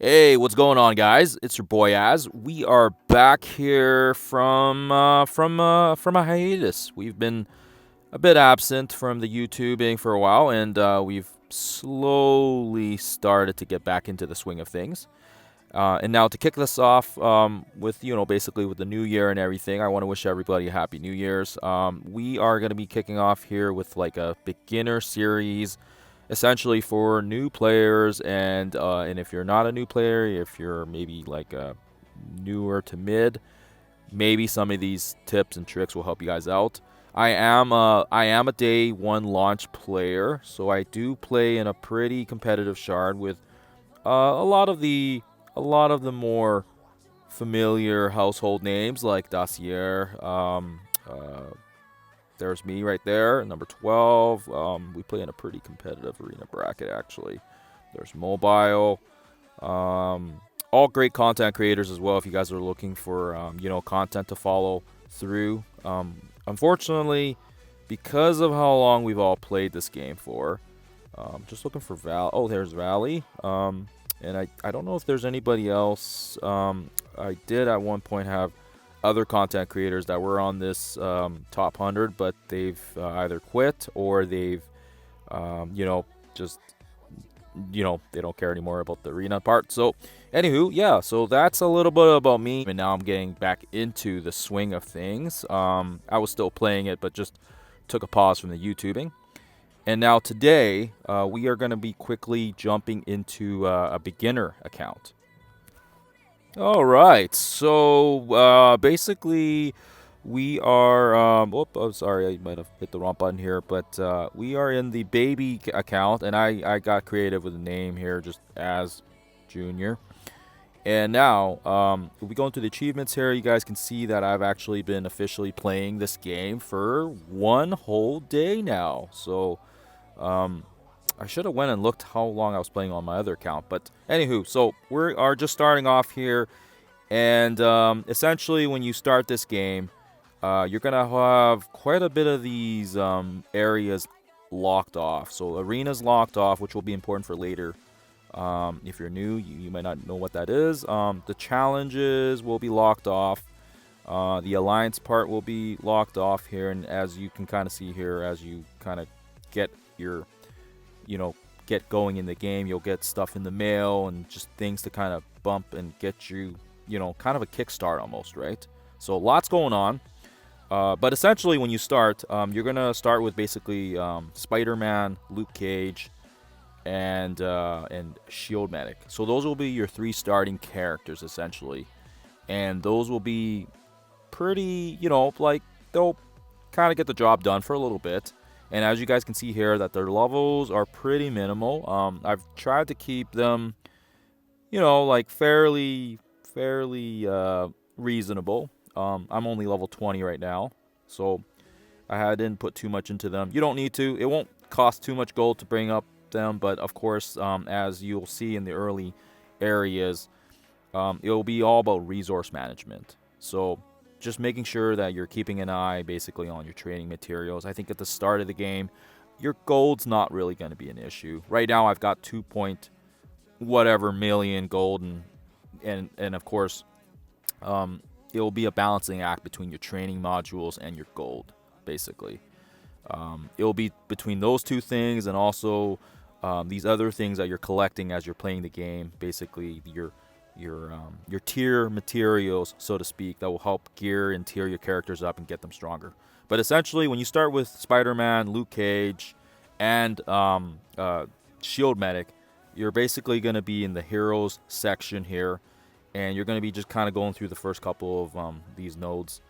Hey, what's going on, guys? It's your boy Az. We are back here from a hiatus. We've been a bit absent from the YouTubing for a while, and we've slowly started to get back into the swing of things. And now to kick this off, with basically with the new year and everything, I want to wish everybody a happy New Year's. We are going to be kicking off here with like a beginner series, essentially for new players, and if you're not a new player, if you're maybe like a newer to mid, maybe some of these tips and tricks will help you guys out. I am a day one launch player, so I do play in a pretty competitive shard with a lot of the more familiar household names like Dossier. There's me right there, number 12. We play in a pretty competitive arena bracket, actually. There's Mobile. All great content creators as well if you guys are looking for, content to follow through. Unfortunately, because of how long we've all played this game for, just looking for Val. Oh, there's Valley. And I don't know if there's anybody else. I did at one point have other content creators that were on this top 100, but they've either quit or they've, just, they don't care anymore about the arena part. So, anywho, yeah, so that's a little bit about me. And now I'm getting back into the swing of things. I was still playing it, but just took a pause from the YouTubing. And now today, we are going to be quickly jumping into a beginner account. All right, so basically, we are. Oh, sorry, I might have hit the wrong button here, but we are in the baby account, and I got creative with the name here, just as Junior. And now, if we go into the achievements here, you guys can see that I've actually been officially playing this game for one whole day now. So, I should have went and looked how long I was playing on my other account. But anywho, so we are just starting off here. And essentially, when you start this game, you're going to have quite a bit of these areas locked off. So arenas locked off, which will be important for later. If you're new, you might not know what that is. The challenges will be locked off. The alliance part will be locked off here. And as you can kind of see here, as you kind of get your, get going in the game, you'll get stuff in the mail and just things to kind of bump and get you, kind of a kickstart almost, right? So lots going on. But essentially, when you start, you're going to start with basically Spider-Man, Luke Cage, and Shield Medic. So those will be your three starting characters, essentially. And those will be pretty, like, they'll kind of get the job done for a little bit. And as you guys can see here, that their levels are pretty minimal. I've tried to keep them, like fairly reasonable. I'm only level 20 right now, so didn't put too much into them. You don't need to. It won't cost too much gold to bring up them, but of course, as you'll see in the early areas, it'll be all about resource management. So just making sure that you're keeping an eye basically on your training materials. I think at the start of the game, your gold's not really going to be an issue. Right now, I've got 2 point whatever million gold, and of course, it will be a balancing act between your training modules and your gold, basically. It will be between those two things and also these other things that you're collecting as you're playing the game, basically your tier materials, so to speak, that will help gear and tier your characters up and get them stronger. But essentially, when you start with Spider-Man, Luke Cage, and Shield Medic, you're basically going to be in the heroes section here, and you're going to be just kind of going through the first couple of these nodes.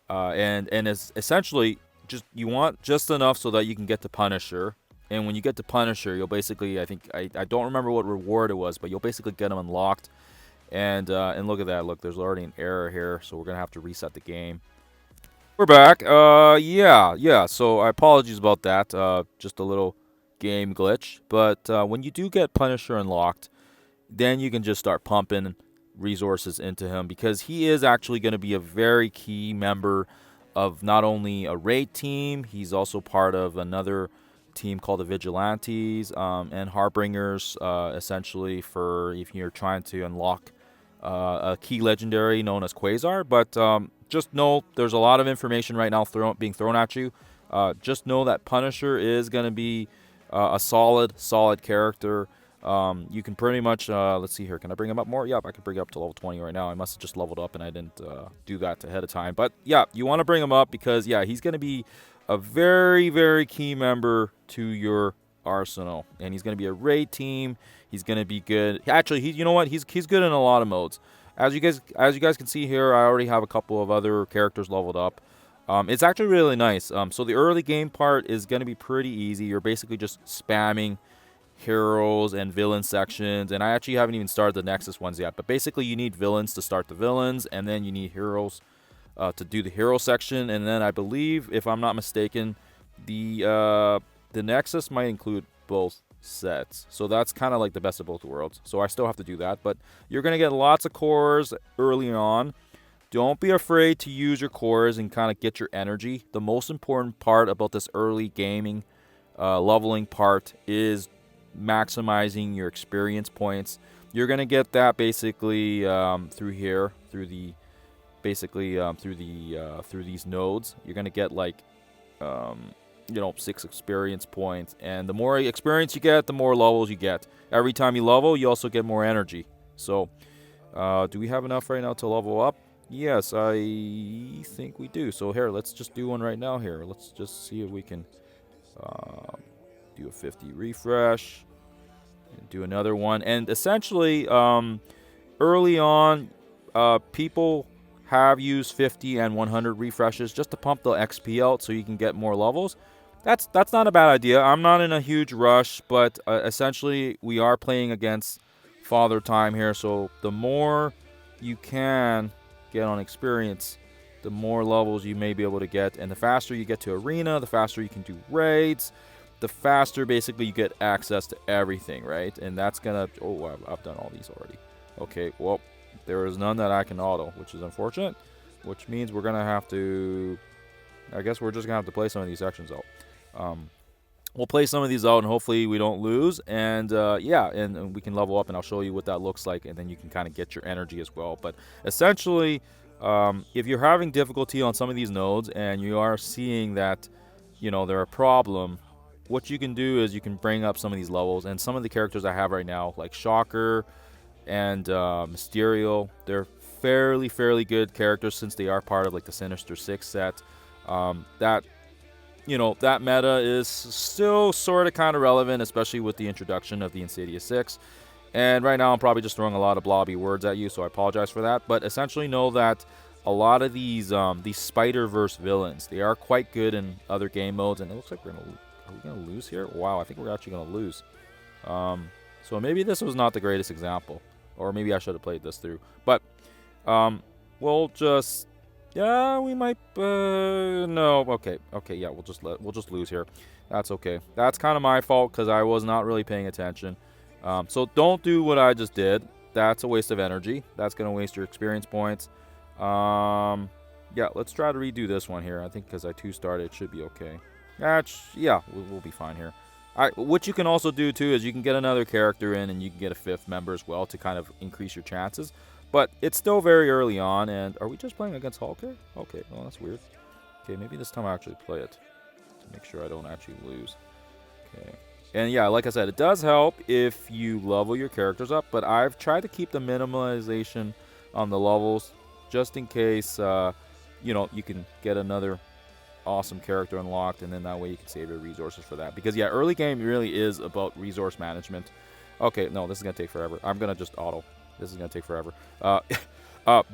And it's essentially just you want just enough so that you can get to Punisher. And when you get to Punisher, you'll basically, I think, I don't remember what reward it was, but you'll basically get them unlocked. And look at that. Look, there's already an error here, so we're going to have to reset the game. We're back. Yeah. So I apologize about that. Just a little game glitch. But when you do get Punisher unlocked, then you can just start pumping resources into him, because he is actually going to be a very key member of not only a raid team, he's also part of another team called the Vigilantes and Harbingers, essentially for if you're trying to unlock a key legendary known as Quasar. But just know there's a lot of information right now being thrown at you. Just know that Punisher is going to be a solid character. You can pretty much, let's see here, can I bring him up more? Yep, I can bring him up to level 20 right now. I must have just leveled up and I didn't do that ahead of time. But yeah, you want to bring him up because, yeah, he's going to be a very, very key member to your arsenal. And he's going to be a raid team. He's going to be good. Actually, you know what? He's good in a lot of modes. As you guys can see here, I already have a couple of other characters leveled up. It's actually really nice. So the early game part is going to be pretty easy. You're basically just spamming heroes and villain sections, and I actually haven't even started the Nexus ones yet, but basically you need villains to start the villains, and then you need heroes to do the hero section, and then I believe, if I'm not mistaken, the Nexus might include both sets, so that's kind of like the best of both worlds. So I still have to do that, but you're going to get lots of cores early on. Don't be afraid to use your cores and kind of get your energy. The most important part about this early gaming leveling part is maximizing your experience points. You're gonna get that basically through here, through these nodes. You're gonna get like 6 experience points, and the more experience you get, the more levels you get. Every time you level, you also get more energy. So do we have enough right now to level up? Yes, I think we do. So here, let's just do one right now here. Let's just see if we can do a 50 refresh and do another one. And essentially, early on, people have used 50 and 100 refreshes just to pump the XP out so you can get more levels. That's not a bad idea. I'm not in a huge rush, but essentially we are playing against Father Time here, so the more you can get on experience, the more levels you may be able to get, and the faster you get to arena, the faster you can do raids, the faster basically you get access to everything, right? And that's gonna, I've done all these already. Okay, well, there is none that I can auto, which is unfortunate, which means we're gonna have to, I guess we're just gonna have to play some of these sections out. We'll play some of these out and hopefully we don't lose, and yeah, and we can level up, and I'll show you what that looks like, and then you can kind of get your energy as well. But essentially, if you're having difficulty on some of these nodes and you are seeing that, they're a problem, what you can do is you can bring up some of these levels, and some of the characters I have right now, like Shocker and Mysterio, they're fairly good characters since they are part of like the Sinister Six set. That meta is still sort of kind of relevant, especially with the introduction of the Insidious Six. And right now I'm probably just throwing a lot of blobby words at you, so I apologize for that. But essentially know that a lot of these Spider-Verse villains, they are quite good in other game modes, and it looks like are we gonna lose here? Wow, I think we're actually gonna lose. So maybe this was not the greatest example, or maybe I should have played this through. But we'll just, yeah, we might. No, okay, yeah, we'll just lose here. That's okay. That's kind of my fault because I was not really paying attention. So don't do what I just did. That's a waste of energy. That's gonna waste your experience points. Yeah, let's try to redo this one here. I think because I 2-starred, it should be okay. Yeah, we'll be fine here. What you can also do too is you can get another character in, and you can get a 5th member as well to kind of increase your chances. But it's still very early on, and are we just playing against Hulk here? Okay, well, that's weird. Okay, maybe this time I actually play it to make sure I don't actually lose. Okay. And yeah, like I said, it does help if you level your characters up, but I've tried to keep the minimalization on the levels just in case, you can get another awesome character unlocked, and then that way you can save your resources for that. Because yeah, early game really is about resource management. Okay, no, this is going to take forever. I'm going to just auto. This is going to take forever. But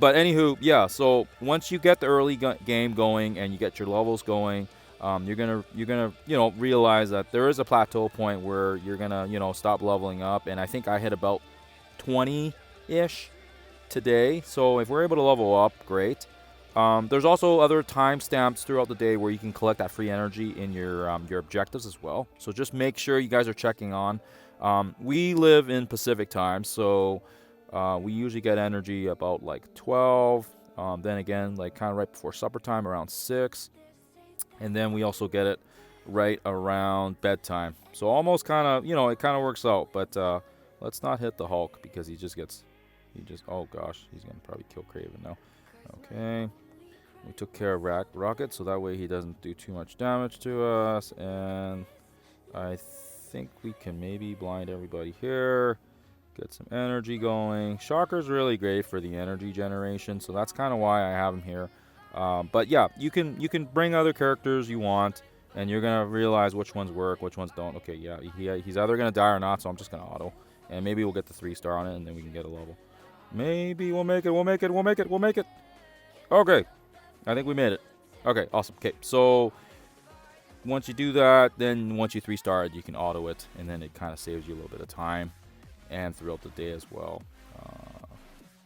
anywho, yeah, so once you get the early game going and you get your levels going, you're gonna realize that there is a plateau point where you're gonna stop leveling up, and I think I hit about 20-ish today. So if we're able to level up, great. There's also other timestamps throughout the day where you can collect that free energy in your objectives as well. So just make sure you guys are checking on. We live in Pacific time, so we usually get energy about like 12. Then again, like kind of right before supper time, around 6. And then we also get it right around bedtime. So almost kind of, it kind of works out. But let's not hit the Hulk because oh gosh, he's going to probably kill Craven now. Okay. We took care of Rocket, so that way he doesn't do too much damage to us. And I think we can maybe blind everybody here. Get some energy going. Shocker's really great for the energy generation, so that's kind of why I have him here. But yeah, you can bring other characters you want, and you're gonna realize which ones work, which ones don't. Okay, yeah, he's either gonna die or not, so I'm just gonna auto, and maybe we'll get the 3-star on it, and then we can get a level. Maybe we'll make it. We'll make it. Okay, I think we made it. Okay, awesome. Okay, so once you do that, then once you 3-star it, you can auto it, and then it kind of saves you a little bit of time and throughout the day as well.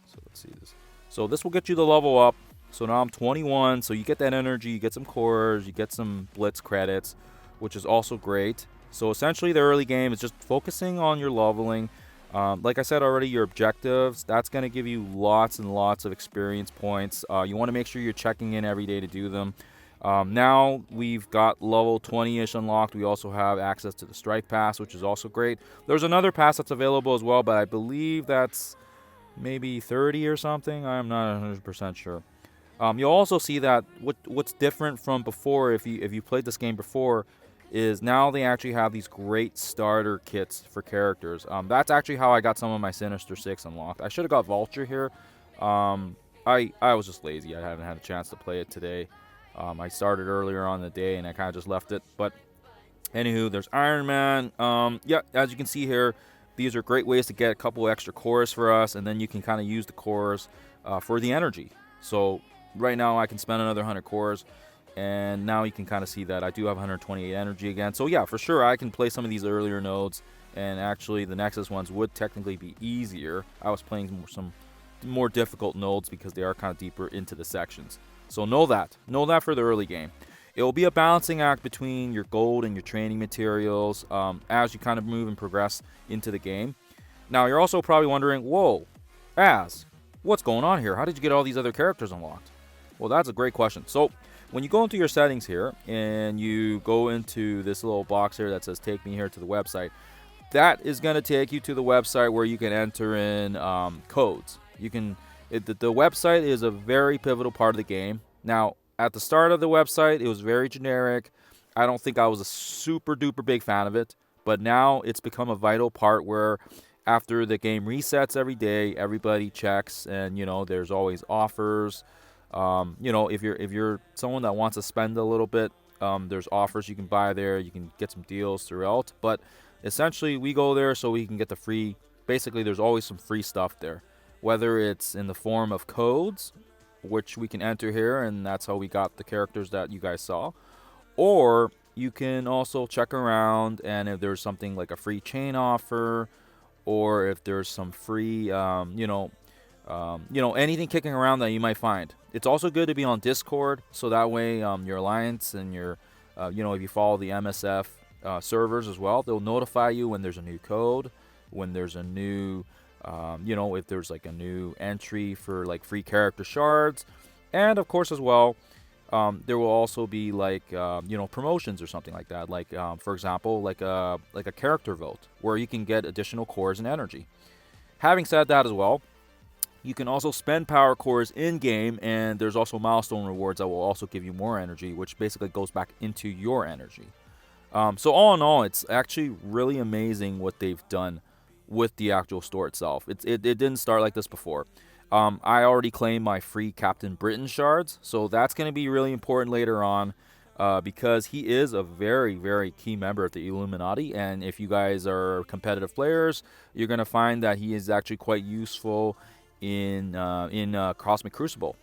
So let's see this. So this will get you the level up. So now I'm 21. So you get that energy, you get some cores, you get some blitz credits, which is also great. So essentially the early game is just focusing on your leveling. Like I said already, your objectives, that's going to give you lots and lots of experience points. You want to make sure you're checking in every day to do them. Now we've got level 20-ish unlocked. We also have access to the Strike Pass, which is also great. There's another pass that's available as well, but I believe that's maybe 30 or something. I'm not 100% sure. You'll also see that what's different from before, if you played this game before, is now they actually have these great starter kits for characters. That's actually how I got some of my Sinister 6 unlocked. I should have got Vulture here. I was just lazy. I haven't had a chance to play it today. I started earlier on in the day, and I kind of just left it. But anywho, there's Iron Man. Yeah, as you can see here, these are great ways to get a couple extra cores for us, and then you can kind of use the cores for the energy. So right now I can spend another 100 cores, and now you can kind of see that I do have 128 energy again. So yeah, for sure, I can play some of these earlier nodes, and actually the Nexus ones would technically be easier. I was playing some more difficult nodes because they are kind of deeper into the sections. So know that for the early game. It will be a balancing act between your gold and your training materials as you kind of move and progress into the game. Now, you're also probably wondering, whoa, what's going on here? How did you get all these other characters unlocked? Well, that's a great question. So when you go into your settings here and you go into this little box here that says take me here to the website, that is going to take you to the website where you can enter in codes. The website is a very pivotal part of the game. Now, at the start of the website, it was very generic. I don't think I was a super duper big fan of it, but now it's become a vital part where after the game resets every day, everybody checks, and there's always offers. If you're someone that wants to spend a little bit, there's offers you can buy there. You can get some deals throughout, but essentially we go there so we can get the free. Basically, there's always some free stuff there. Whether it's in the form of codes, which we can enter here, and that's how we got the characters that you guys saw. Or you can also check around, and if there's something like a free chain offer, or if there's some free, anything kicking around that you might find. It's also good to be on Discord, so that way your alliance and your, if you follow the MSF servers as well, they'll notify you when there's a new code, when there's a new... if there's like a new entry for like free character shards, and of course as well, there will also be like promotions or something like that. Like for example, like a character vote where you can get additional cores and energy. Having said that as well, you can also spend power cores in game, and there's also milestone rewards that will also give you more energy, which basically goes back into your energy. So all in all, it's actually really amazing what they've done with the actual store itself. It didn't start like this before. I already claimed my free Captain Britain shards, so that's going to be really important later on because he is a very, very key member of the Illuminati, and if you guys are competitive players, you're going to find that he is actually quite useful in Cosmic Crucible.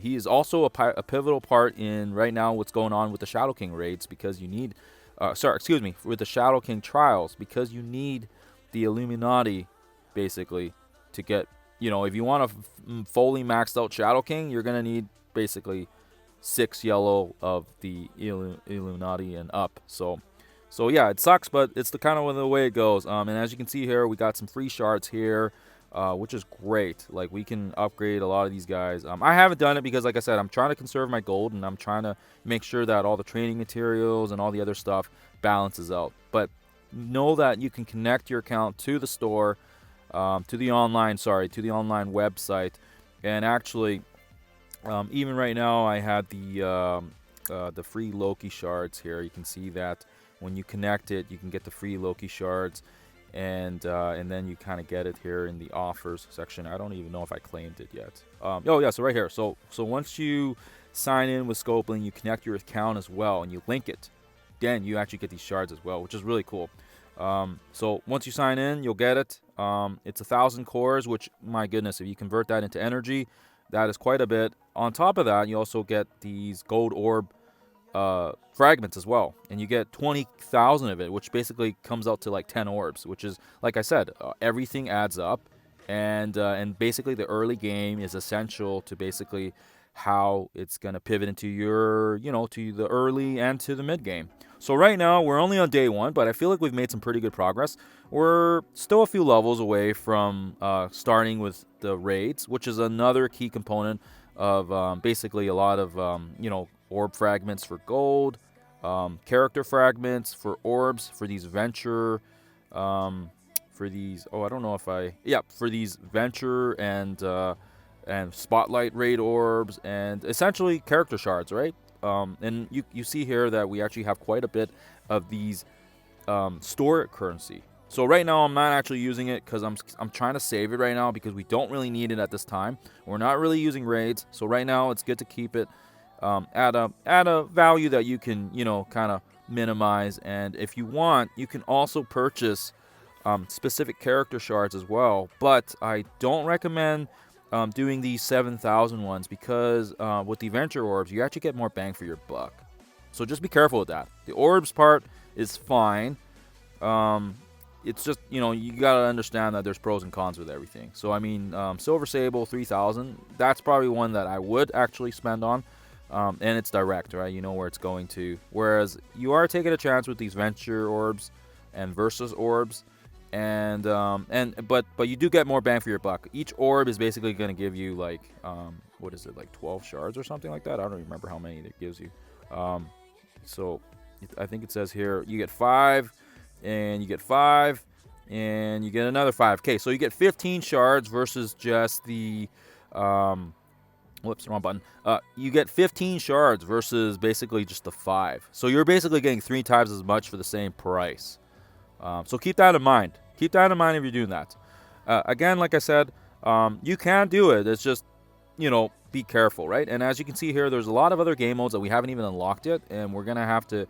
He is also a pivotal part in right now what's going on with the Shadow King raids, because you need with the Shadow King trials, because you need the Illuminati basically to get, if you want a fully maxed out Shadow King, you're gonna need basically 6 yellow of the Illuminati and up. So yeah, it sucks, but it's the kind of the way it goes. And as you can see here, we got some free shards here. which is great. Like, we can upgrade a lot of these guys. I haven't done it because, like I said, I'm trying to conserve my gold, and I'm trying to make sure that all the training materials and all the other stuff balances out. But know that you can connect your account to the store, to the online website, and actually, even right now, I had the free Loki shards here. You can see that when you connect it, you can get the free Loki shards. And then you kind of get it here in the offers section. I don't even know if I claimed it yet. Oh yeah, so right here. So once you sign in with Scopely, you connect your account as well, and you link it, then you actually get these shards as well, which is really cool. So once you sign in, you'll get it. It's 1,000 cores, which, my goodness, if you convert that into energy, that is quite a bit. On top of that, you also get these gold orb fragments as well, and you get 20,000 of it, which basically comes out to like 10 orbs, which is, like I said, everything adds up, and basically the early game is essential to basically how it's going to pivot into your, to the early and to the mid game. So right now we're only on day 1, but I feel like we've made some pretty good progress. We're still a few levels away from starting with the raids, which is another key component of basically a lot of orb fragments for gold, character fragments for orbs, for these venture, for these, for these venture and spotlight raid orbs, and essentially character shards, right? And you see here that we actually have quite a bit of these store currency. So right now I'm not actually using it because I'm trying to save it right now because we don't really need it at this time. We're not really using raids, so right now it's good to keep it at a value that you can kind of minimize. And if you want, you can also purchase specific character shards as well. But I don't recommend doing these 7,000 ones because with the venture orbs, you actually get more bang for your buck. So just be careful with that. The orbs part is fine. It's just, you got to understand that there's pros and cons with everything. So, I mean, Silver Sable 3,000, that's probably one that I would actually spend on. And it's direct, right? You know where it's going to. Whereas you are taking a chance with these venture orbs and versus orbs. But you do get more bang for your buck. Each orb is basically going to give you like, what is it, like 12 shards or something like that? I don't remember how many it gives you. I think it says here, you get 5. And you get 5, and you get another 5. Okay, so you get 15 shards versus just the, whoops, wrong button. You get 15 shards versus basically just the 5. So you're basically getting 3 times as much for the same price. So keep that in mind. Keep that in mind if you're doing that. Again, like I said, you can do it. It's just, be careful, right? And as you can see here, there's a lot of other game modes that we haven't even unlocked yet, and we're going to have to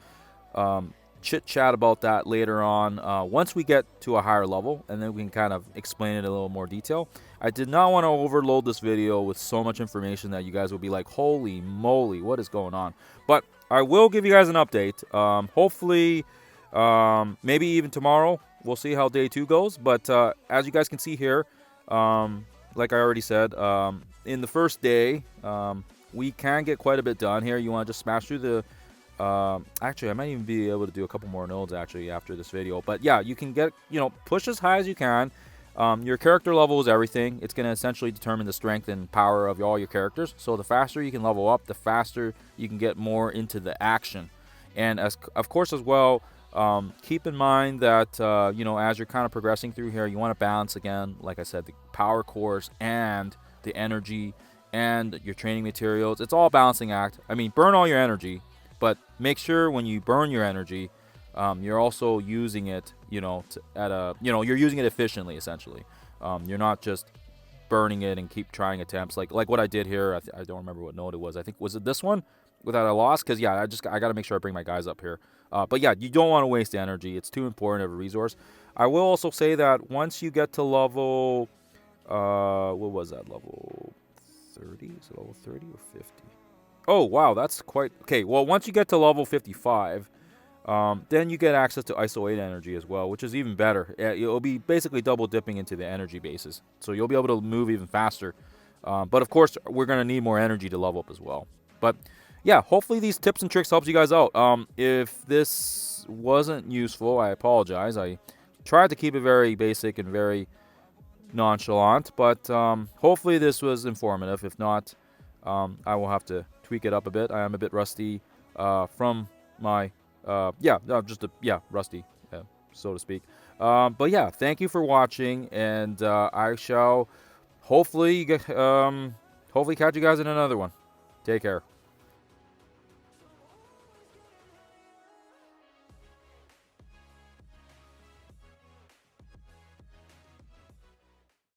chit-chat about that later on once we get to a higher level, and then we can kind of explain it in a little more detail. I did not want to overload this video with so much information that you guys will be like, holy moly, what is going on? But I will give you guys an update. Hopefully, maybe even tomorrow. We'll see how day 2 goes. But as you guys can see here, like I already said, in the first day, we can get quite a bit done here. You want to just smash through the... actually, I might even be able to do a couple more nodes actually after this video. But yeah, you can get, push as high as you can. Your character level is everything. It's going to essentially determine the strength and power of all your characters. So the faster you can level up, the faster you can get more into the action. And of course as well, keep in mind that, as you're kind of progressing through here, you want to balance again, like I said, the power cores and the energy and your training materials. It's all a balancing act. I mean, burn all your energy, but make sure when you burn your energy, you're also using it, you're using it efficiently, essentially. You're not just burning it and keep trying attempts like what I did here. I don't remember what node it was. I think, was it this one without a loss? Because yeah, I got to make sure I bring my guys up here. But yeah, you don't want to waste energy. It's too important of a resource. I will also say that once you get to level, what was that, level 30? Is it level 30 or 50? Oh, wow, that's quite... Okay, well, once you get to level 55, then you get access to ISO 8 energy as well, which is even better. It'll be basically double dipping into the energy bases. So you'll be able to move even faster. But, of course, we're going to need more energy to level up as well. But, yeah, hopefully these tips and tricks helps you guys out. If this wasn't useful, I apologize. I tried to keep it very basic and very... nonchalant. But hopefully this was informative. If not, I will have to tweak it up a bit. I am a bit rusty from my rusty, so to speak. But yeah, thank you for watching, and I shall hopefully catch you guys in another one. Take care.